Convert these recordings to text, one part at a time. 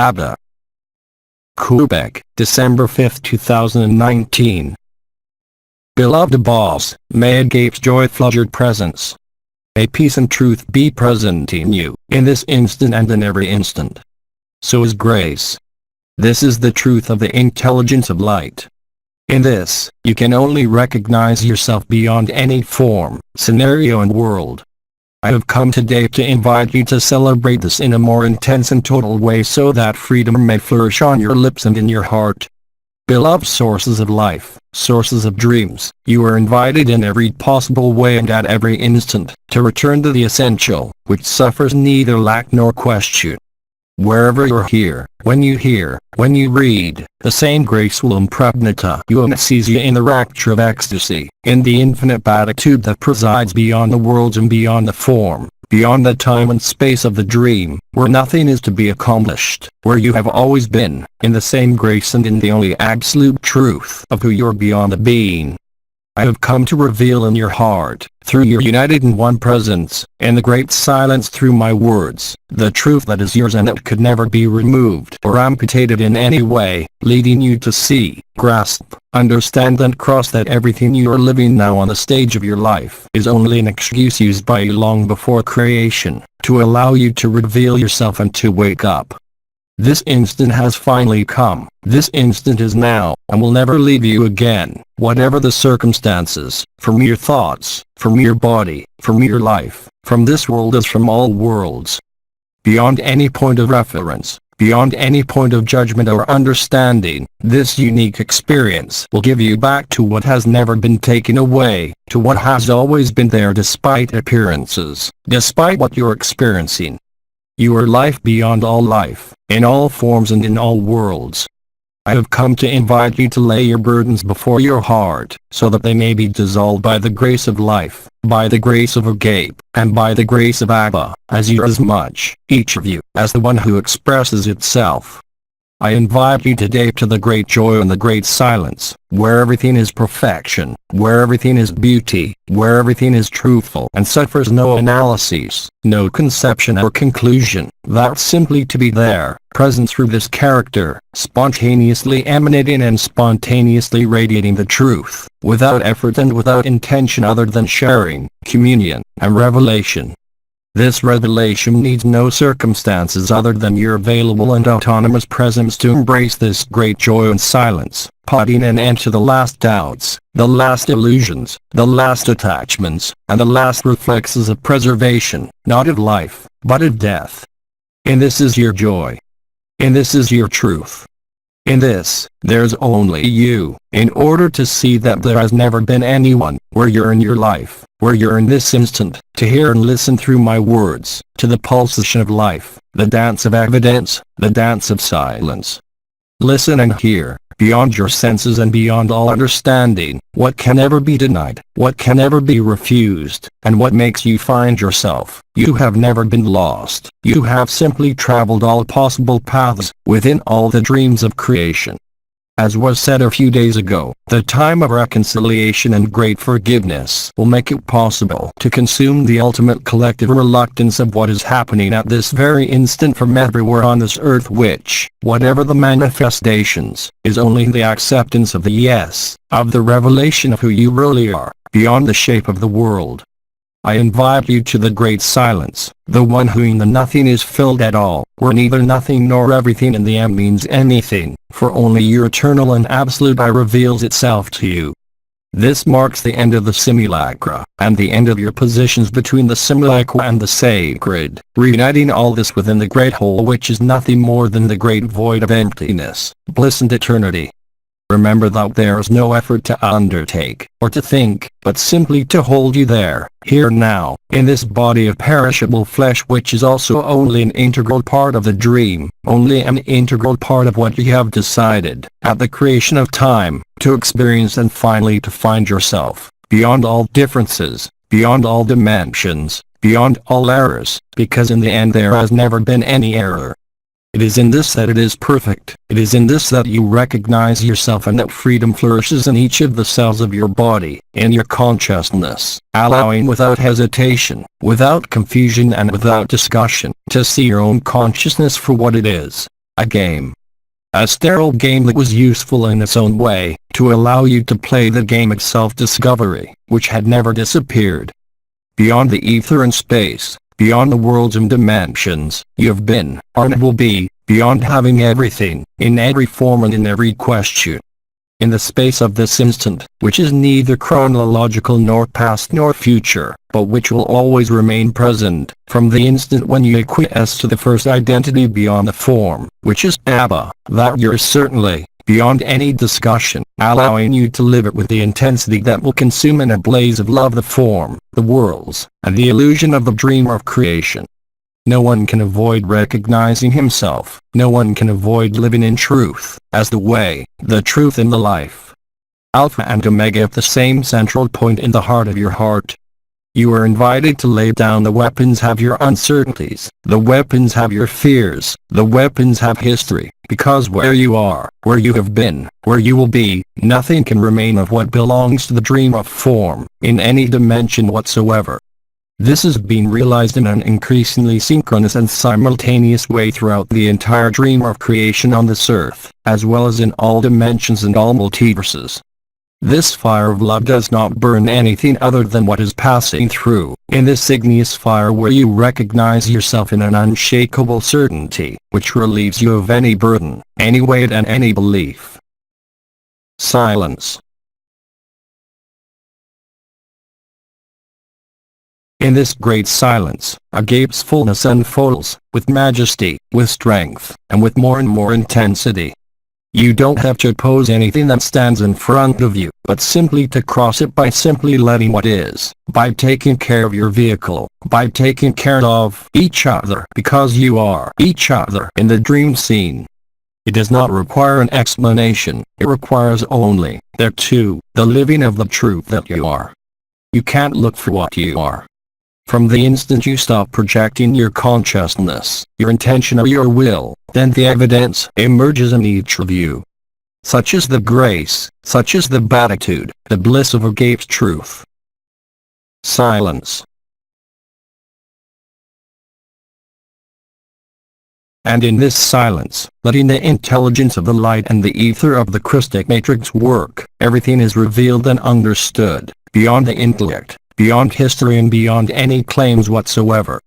ABBA. Quebec, December 5, 2019. Beloved boss, may a gape's joy flood your presence. May peace and truth be present in you, in this instant and in every instant. So is grace. This is the truth of the intelligence of light. In this, you can only recognize yourself beyond any form, scenario and world. I have come today to invite you to celebrate this in a more intense and total way so that freedom may flourish on your lips and in your heart. Beloved sources of life, sources of dreams, you are invited in every possible way and at every instant, to return to the essential, which suffers neither lack nor question. Wherever you're here, when you read, the same grace will impregnate you and seize you in the rapture of ecstasy, in the infinite beatitude that presides beyond the worlds and beyond the form, beyond the time and space of the dream, where nothing is to be accomplished, where you have always been, in the same grace and in the only absolute truth of who you are beyond the being. I have come to reveal in your heart, through your united in one presence, in the great silence through my words, the truth that is yours and that could never be removed or amputated in any way, leading you to see, grasp, understand and cross that everything you are living now on the stage of your life is only an excuse used by you long before creation, to allow you to reveal yourself and to wake up. This instant has finally come, this instant is now, and will never leave you again, whatever the circumstances, from your thoughts, from your body, from your life, from this world as from all worlds. Beyond any point of reference, beyond any point of judgment or understanding, this unique experience will give you back to what has never been taken away, to what has always been there despite appearances, despite what you're experiencing. You are life beyond all life, in all forms and in all worlds. I have come to invite you to lay your burdens before your heart, so that they may be dissolved by the grace of life, by the grace of Agape, and by the grace of ABBA, as you are as much, each of you, as the one who expresses itself. I invite you today to the great joy and the great silence, where everything is perfection, where everything is beauty, where everything is truthful and suffers no analyses, no conception or conclusion, that's simply to be there, present through this character, spontaneously emanating and spontaneously radiating the truth, without effort and without intention other than sharing, communion, and revelation. This revelation needs no circumstances other than your available and autonomous presence to embrace this great joy and silence, putting an end to the last doubts, the last illusions, the last attachments, and the last reflexes of preservation, not of life, but of death. In this is your joy. In this is your truth. In this, there's only you, in order to see that there has never been anyone, where you're in your life, where you're in this instant, to hear and listen through my words, to the pulsation of life, the dance of evidence, the dance of silence. Listen and hear, beyond your senses and beyond all understanding, what can never be denied, what can never be refused, and what makes you find yourself. You have never been lost, you have simply traveled all possible paths, within all the dreams of creation. As was said a few days ago, the time of reconciliation and great forgiveness will make it possible to consume the ultimate collective reluctance of what is happening at this very instant from everywhere on this earth, which, whatever the manifestations, is only the acceptance of the yes, of the revelation of who you really are, beyond the shape of the world. I invite you to the great silence, the one who in the nothing is filled at all, where neither nothing nor everything in the end means anything, for only your eternal and absolute I reveals itself to you. This marks the end of the simulacra, and the end of your positions between the simulacra and the sacred, reuniting all this within the great whole which is nothing more than the great void of emptiness, bliss and eternity. Remember that there is no effort to undertake, or to think, but simply to hold you there, here now, in this body of perishable flesh which is also only an integral part of the dream, only an integral part of what you have decided, at the creation of time, to experience and finally to find yourself, beyond all differences, beyond all dimensions, beyond all errors, because in the end there has never been any error. It is in this that it is perfect, it is in this that you recognize yourself and that freedom flourishes in each of the cells of your body, in your consciousness, allowing without hesitation, without confusion and without discussion, to see your own consciousness for what it is. A game. A sterile game that was useful in its own way, to allow you to play the game of self-discovery, which had never disappeared. Beyond the ether and space, beyond the worlds and dimensions, you have been, are and will be, beyond having everything, in every form and in every question. In the space of this instant, which is neither chronological nor past nor future, but which will always remain present, from the instant when you acquiesce to the first identity beyond the form, which is ABBA, that you're certainly, beyond any discussion, allowing you to live it with the intensity that will consume in a blaze of love the form, the worlds, and the illusion of the dream of creation. No one can avoid recognizing himself, no one can avoid living in truth, as the way, the truth and the life. Alpha and Omega at the same central point in the heart of your heart. You are invited to lay down the weapons have your uncertainties, the weapons have your fears, the weapons have history, because where you are, where you have been, where you will be, nothing can remain of what belongs to the dream of form, in any dimension whatsoever. This is being realized in an increasingly synchronous and simultaneous way throughout the entire dream of creation on this earth, as well as in all dimensions and all multiverses. This fire of love does not burn anything other than what is passing through, in this igneous fire where you recognize yourself in an unshakable certainty, which relieves you of any burden, any weight and any belief. Silence. In this great silence, agape's fullness unfolds, with majesty, with strength, and with more and more intensity. You don't have to oppose anything that stands in front of you, but simply to cross it by simply letting what is, by taking care of your vehicle, by taking care of each other, because you are each other in the dream scene. It does not require an explanation, it requires only, there too, the living of the truth that you are. You can't look for what you are. From the instant you stop projecting your consciousness, your intention or your will, then the evidence emerges in each of you. Such is the grace, such is the beatitude, the bliss of agape's truth. Silence. And in this silence, letting the intelligence of the light and the ether of the Christic matrix work, everything is revealed and understood, beyond the intellect, beyond history and beyond any claims whatsoever.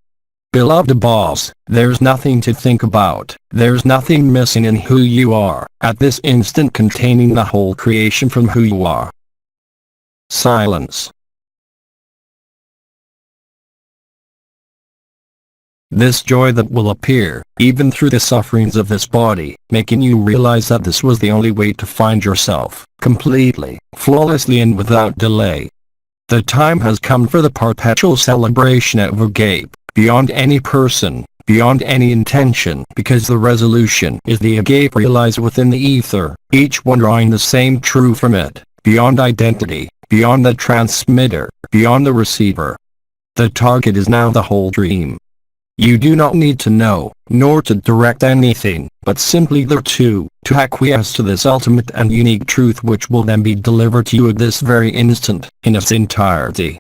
Beloved boss, there's nothing to think about, there's nothing missing in who you are, at this instant containing the whole creation from who you are. Silence. This joy that will appear, even through the sufferings of this body, making you realize that this was the only way to find yourself, completely, flawlessly and without delay. The time has come for the perpetual celebration of agape, beyond any person, beyond any intention, because the resolution is the agape realized within the ether, each one drawing the same truth from it, beyond identity, beyond the transmitter, beyond the receiver. The target is now the whole dream. You do not need to know, nor to direct anything, but simply thereto, to acquiesce to this ultimate and unique truth which will then be delivered to you at this very instant, in its entirety.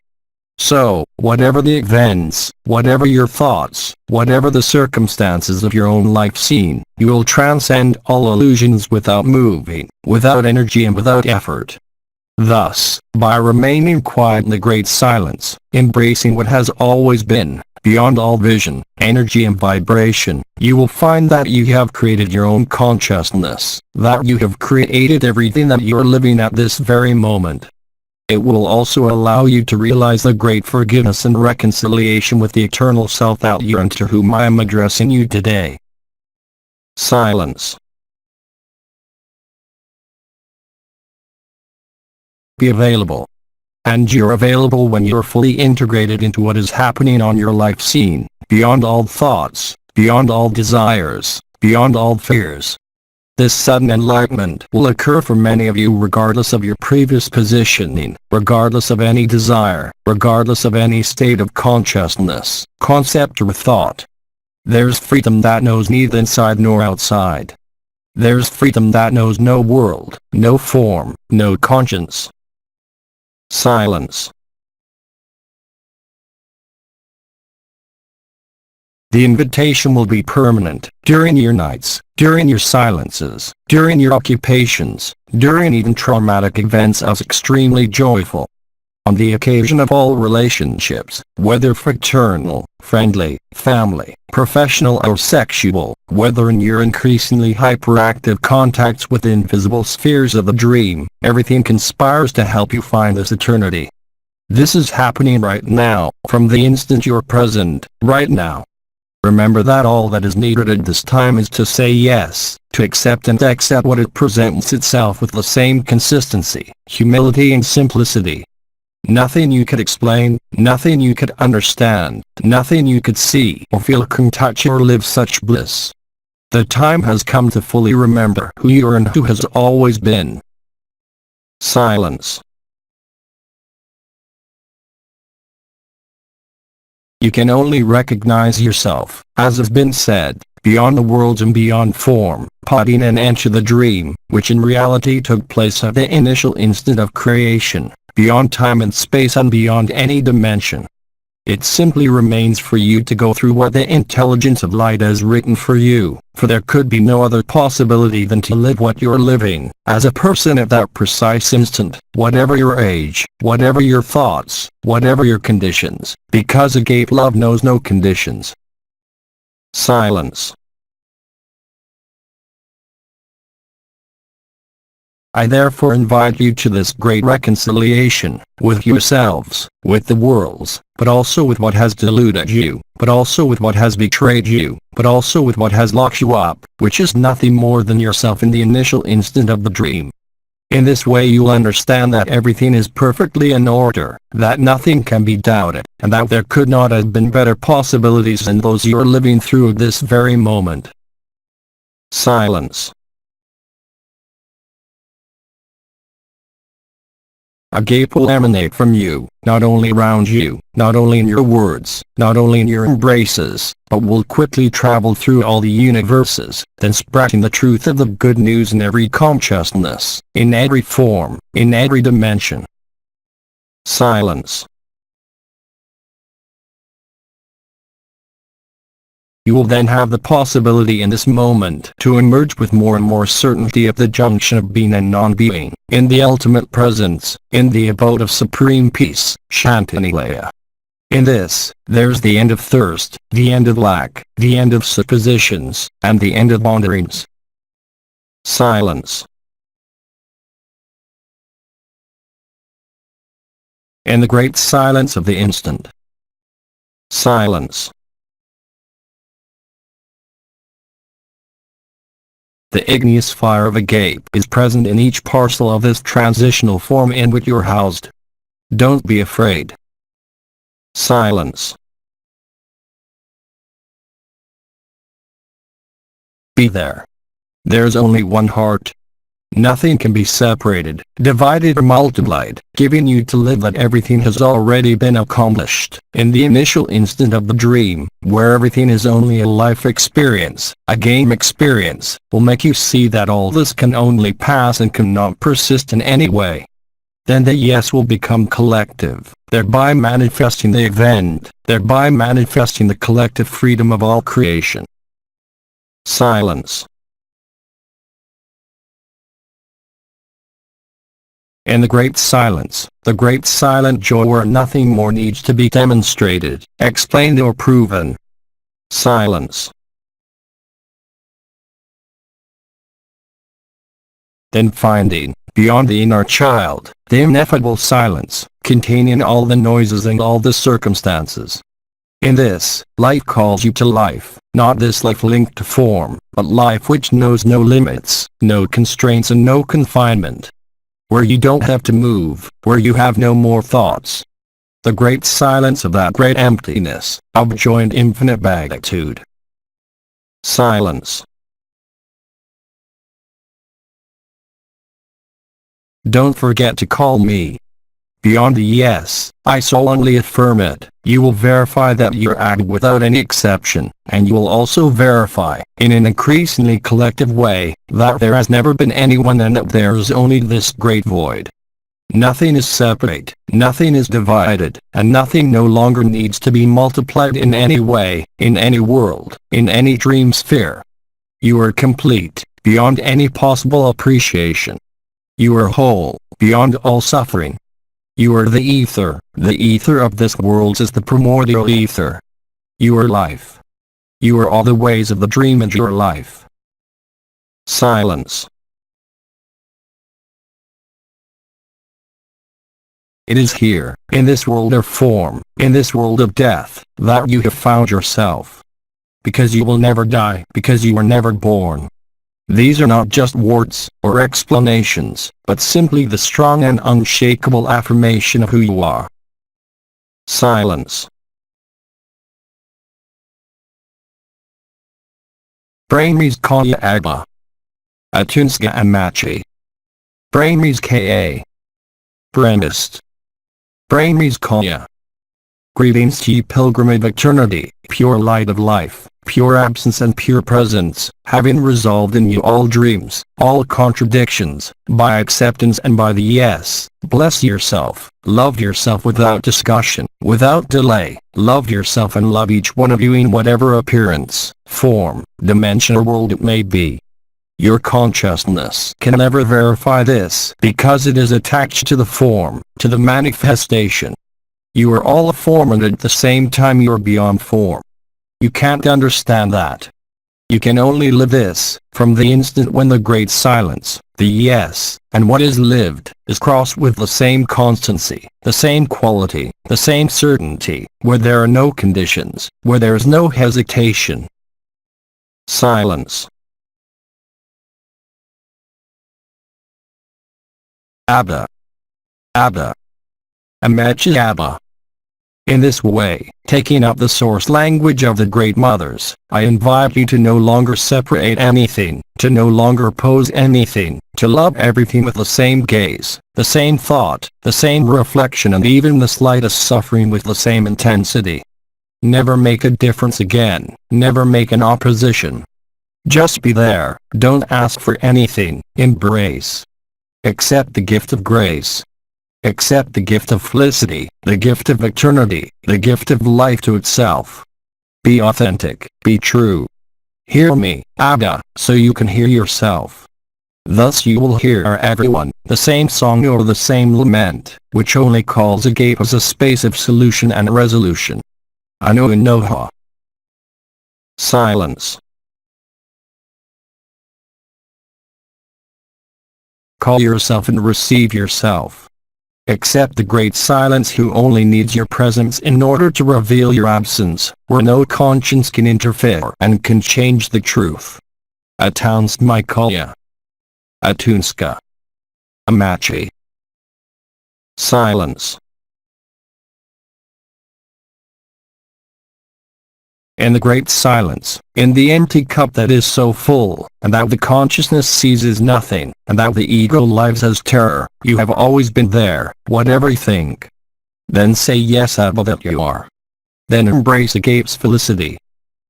So, whatever the events, whatever your thoughts, whatever the circumstances of your own life scene, you will transcend all illusions without moving, without energy and without effort. Thus, by remaining quiet in the great silence, embracing what has always been, beyond all vision, energy and vibration, you will find that you have created your own consciousness, that you have created everything that you are living at this very moment. It will also allow you to realize the great forgiveness and reconciliation with the eternal self that you are and to whom I am addressing you today. Silence. Be available. And you're available when you're fully integrated into what is happening on your life scene, beyond all thoughts, beyond all desires, beyond all fears. This sudden enlightenment will occur for many of you regardless of your previous positioning, regardless of any desire, regardless of any state of consciousness, concept or thought. There's freedom that knows neither inside nor outside. There's freedom that knows no world, no form, no conscience. Silence. The invitation will be permanent, during your nights, during your silences, during your occupations, during even traumatic events as extremely joyful. On the occasion of all relationships, whether fraternal, friendly, family, professional or sexual, whether in your increasingly hyperactive contacts with invisible spheres of the dream, everything conspires to help you find this eternity. This is happening right now, from the instant you're present, right now. Remember that all that is needed at this time is to say yes, to accept and accept what it presents itself with the same consistency, humility and simplicity. Nothing you could explain, nothing you could understand, nothing you could see or feel can touch or live such bliss. The time has come to fully remember who you are and who has always been. Silence. You can only recognize yourself, as has been said, beyond the worlds and beyond form, putting an end to the dream, which in reality took place at the initial instant of creation, beyond time and space and beyond any dimension. It simply remains for you to go through what the intelligence of light has written for you, for there could be no other possibility than to live what you're living, as a person at that precise instant, whatever your age, whatever your thoughts, whatever your conditions, because agape love knows no conditions. Silence. I therefore invite you to this great reconciliation, with yourselves, with the worlds, but also with what has deluded you, but also with what has betrayed you, but also with what has locked you up, which is nothing more than yourself in the initial instant of the dream. In this way you'll understand that everything is perfectly in order, that nothing can be doubted, and that there could not have been better possibilities than those you're living through at this very moment. Silence. Agape will emanate from you, not only around you, not only in your words, not only in your embraces, but will quickly travel through all the universes, then spreading the truth of the good news in every consciousness, in every form, in every dimension. Silence. You will then have the possibility in this moment to emerge with more and more certainty at the junction of being and non-being, in the ultimate presence, in the abode of supreme peace, Shantinilaya. In this, there's the end of thirst, the end of lack, the end of suppositions, and the end of wanderings. Silence. In the great silence of the instant. Silence. The igneous fire of agape is present in each parcel of this transitional form in which you're housed. Don't be afraid. Silence. Be there. There's only one heart. Nothing can be separated, divided or multiplied, giving you to live that everything has already been accomplished, in the initial instant of the dream, where everything is only a life experience, a game experience, will make you see that all this can only pass and cannot persist in any way. Then the yes will become collective, thereby manifesting the event, thereby manifesting the collective freedom of all creation. Silence. In the great silence, the great silent joy where nothing more needs to be demonstrated, explained or proven. Silence. Then finding, beyond the inner child, the ineffable silence, containing all the noises and all the circumstances. In this, life calls you to life, not this life linked to form, but life which knows no limits, no constraints and no confinement. Where you don't have to move, where you have no more thoughts. The great silence of that great emptiness, of joy and infinite magnitude. Silence. Don't forget to call me. Beyond the yes, I solemnly affirm it, you will verify that you're acting without any exception, and you will also verify, in an increasingly collective way, that there has never been anyone and that there is only this great void. Nothing is separate, nothing is divided, and nothing no longer needs to be multiplied in any way, in any world, in any dream sphere. You are complete, beyond any possible appreciation. You are whole, beyond all suffering. You are the ether of this world is the primordial ether. You are life. You are all the ways of the dream and your life. Silence. It is here, in this world of form, in this world of death, that you have found yourself. Because you will never die, because you were never born. These are not just words, or explanations, but simply the strong and unshakable affirmation of who you are. Silence. Brainries Kaya ABBA. Atunska Amachi. Brainries Ka. Bremist. Brainries Kaya. Greetings to you, pilgrim of eternity, pure light of life, pure absence and pure presence, having resolved in you all dreams, all contradictions, by acceptance and by the yes. Bless yourself, love yourself without discussion, without delay, love yourself and love each one of you in whatever appearance, form, dimension or world it may be. Your consciousness can never verify this because it is attached to the form, to the manifestation. You are all a form and at the same time you are beyond form. You can't understand that. You can only live this, from the instant when the great silence, the yes, and what is lived, is crossed with the same constancy, the same quality, the same certainty, where there are no conditions, where there is no hesitation. Silence. ABBA. ABBA. Amachi ABBA. In this way, taking up the source language of the Great Mothers, I invite you to no longer separate anything, to no longer oppose anything, to love everything with the same gaze, the same thought, the same reflection and even the slightest suffering with the same intensity. Never make a difference again, never make an opposition. Just be there, don't ask for anything, embrace. Accept the gift of grace. Accept the gift of felicity, the gift of eternity, the gift of life to itself. Be authentic, be true. Hear me, ABBA, so you can hear yourself. Thus you will hear everyone, the same song or the same lament, which only calls agape as a space of solution and resolution. AYOUN Noha. Silence. Call yourself and receive yourself. Accept the great silence who only needs your presence in order to reveal your absence, where no conscience can interfere and can change the truth. Atunska. Atunska. Amachi. Silence. In the great silence, in the empty cup that is so full, and that the consciousness seizes nothing, and that the ego lives as terror, you have always been there, whatever you think. Then say yes, ABBA, that you are. Then embrace agape's felicity.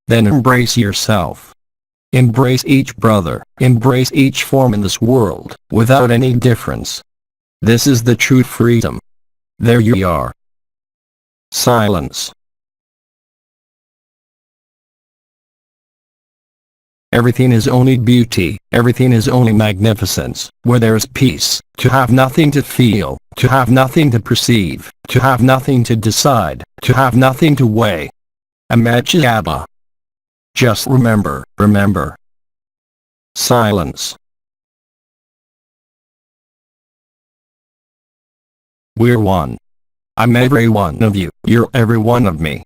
Then embrace yourself. Embrace each brother, embrace each form in this world, without any difference. This is the true freedom. There you are. Silence. Everything is only beauty, everything is only magnificence, where there is peace, to have nothing to feel, to have nothing to perceive, to have nothing to decide, to have nothing to weigh. Amachi ABBA. Just remember, remember. Silence. We're one. I'm every one of you, you're every one of me.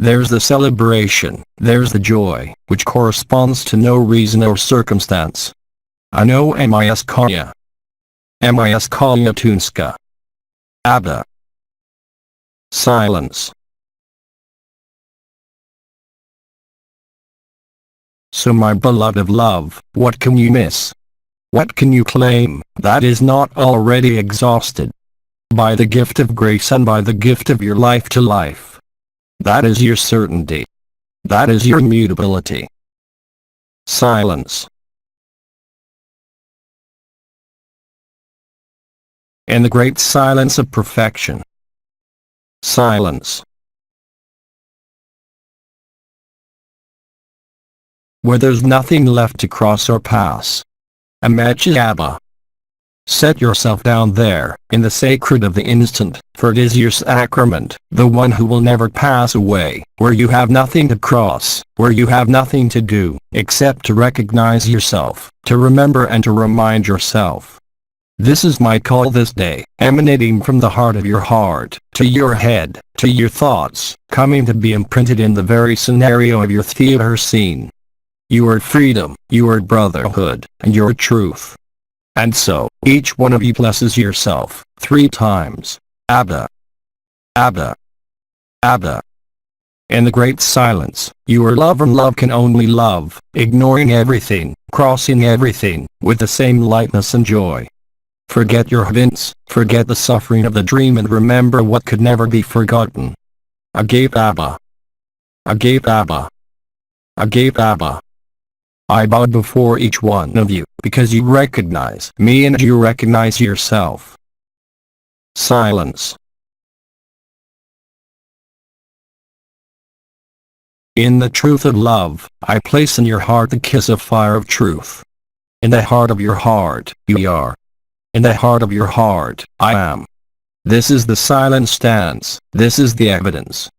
There's the celebration, there's the joy, which corresponds to no reason or circumstance. I know Miskaya. Miskaya Tunska. ABBA. Silence. So my beloved of love, what can you miss? What can you claim that is not already exhausted? By the gift of grace and by the gift of your life to life. That is your certainty. That is your immutability. Silence. in the great silence of perfection. Silence. Where there's nothing left to cross or pass. Imagine ABBA. Set yourself down there, in the sacred of the instant, for it is your sacrament, the one who will never pass away, where you have nothing to cross, where you have nothing to do, except to recognize yourself, to remember and to remind yourself. This is my call this day, emanating from the heart of your heart, to your head, to your thoughts, coming to be imprinted in the very scenario of your theater scene. You are freedom, you are brotherhood, and you are truth. And so, each one of you blesses yourself, 3 times. ABBA. ABBA. ABBA. In the great silence, you are love and love can only love, ignoring everything, crossing everything, with the same lightness and joy. Forget your events, forget the suffering of the dream and remember what could never be forgotten. Agape ABBA. Agape ABBA. Agape ABBA. I bow before each one of you, because you recognize me and you recognize yourself. Silence. In the truth of love, I place in your heart the kiss of fire of truth. In the heart of your heart, you are. In the heart of your heart, I am. This is the silent stance, this is the evidence.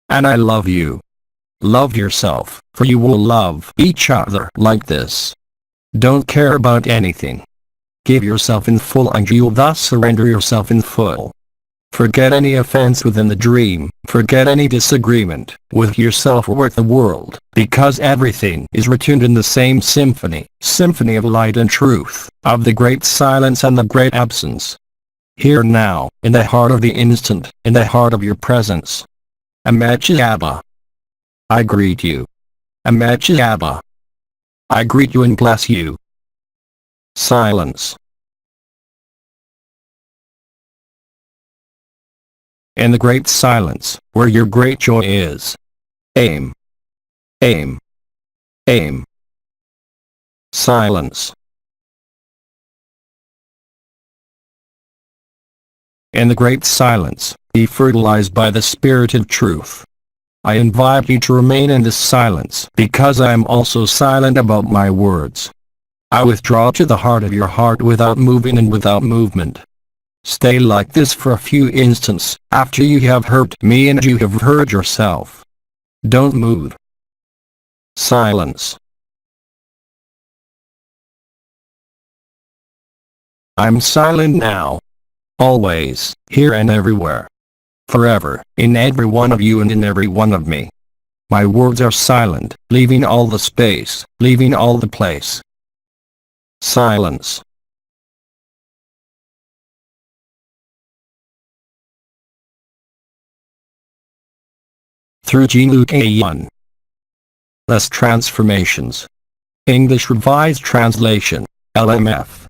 And I love you. Love yourself, for you will love each other like this. Don't care about anything. Give yourself in full and you will thus surrender yourself in full. Forget any offense within the dream, forget any disagreement with yourself or with the world, because everything is retuned in the same symphony, symphony of light and truth, of the great silence and the great absence. Here now, in the heart of the instant, in the heart of your presence. Imagine ABBA. I greet you. Imagine ABBA. I greet you and bless you. Silence. In the great silence, where your great joy is. Aim. Aim. Aim. Silence. In the great silence, be fertilized by the spirit of truth. I invite you to remain in this silence because I am also silent about my words. I withdraw to the heart of your heart without moving and without movement. Stay like this for a few instants after you have heard me and you have heard yourself. Don't move. Silence. I'm silent now. Always, here and everywhere. Forever, in every one of you and in every one of me. My words are silent, leaving all the space, leaving all the place. Silence. Through Jean-Luc AYOUN. Less transformations. English Revised Translation, LMF.